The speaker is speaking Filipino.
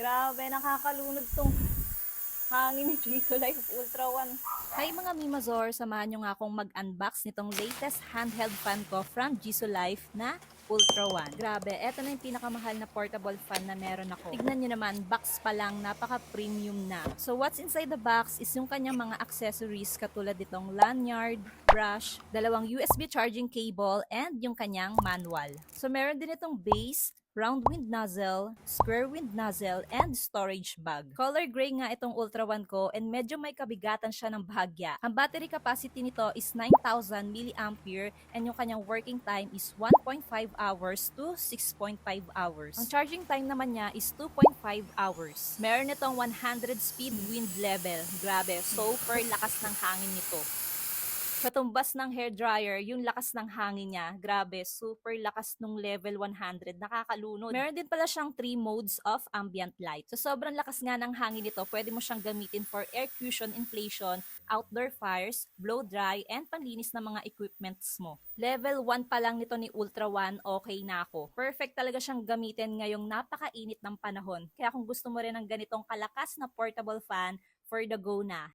Grabe, nakakalunod tong hangin ni Trico Life Ultra One. Hi mga Mimazor, samahan nyo nga akong mag-unbox nitong latest handheld fan ko from Jisoo Life na Ultra One. Grabe, eto na yung pinakamahal na portable fan na meron ako. Tignan nyo naman, box pa lang, napaka-premium na. So what's inside the box is yung kanyang mga accessories katulad nitong lanyard, brush, dalawang USB charging cable, and yung kanyang manual. So meron din itong base, round wind nozzle, square wind nozzle, and storage bag. Color gray nga itong Ultra One ko and medyo may kabigatan siya ng bahagya. Ang battery capacity nito is 9,000 mAh and yung kanyang working time is 1.5 hours to 6.5 hours. Ang charging time naman niya is 2.5 hours. Meron itong 100 speed wind level. Grabe, super lakas ng hangin nito. Katumbas ng hair dryer, yung lakas ng hangin niya, grabe, super lakas nung level 100, nakakalunod. Meron din pala siyang 3 modes of ambient light. So sobrang lakas nga ng hangin nito, pwede mo siyang gamitin for air cushion inflation, outdoor fires, blow dry, and panlinis ng mga equipments mo. Level 1 pa lang nito ni Ultra One, okay na ako. Perfect talaga siyang gamitin ngayong napakainit ng panahon. Kaya kung gusto mo rin ng ganitong kalakas na portable fan, for the go na.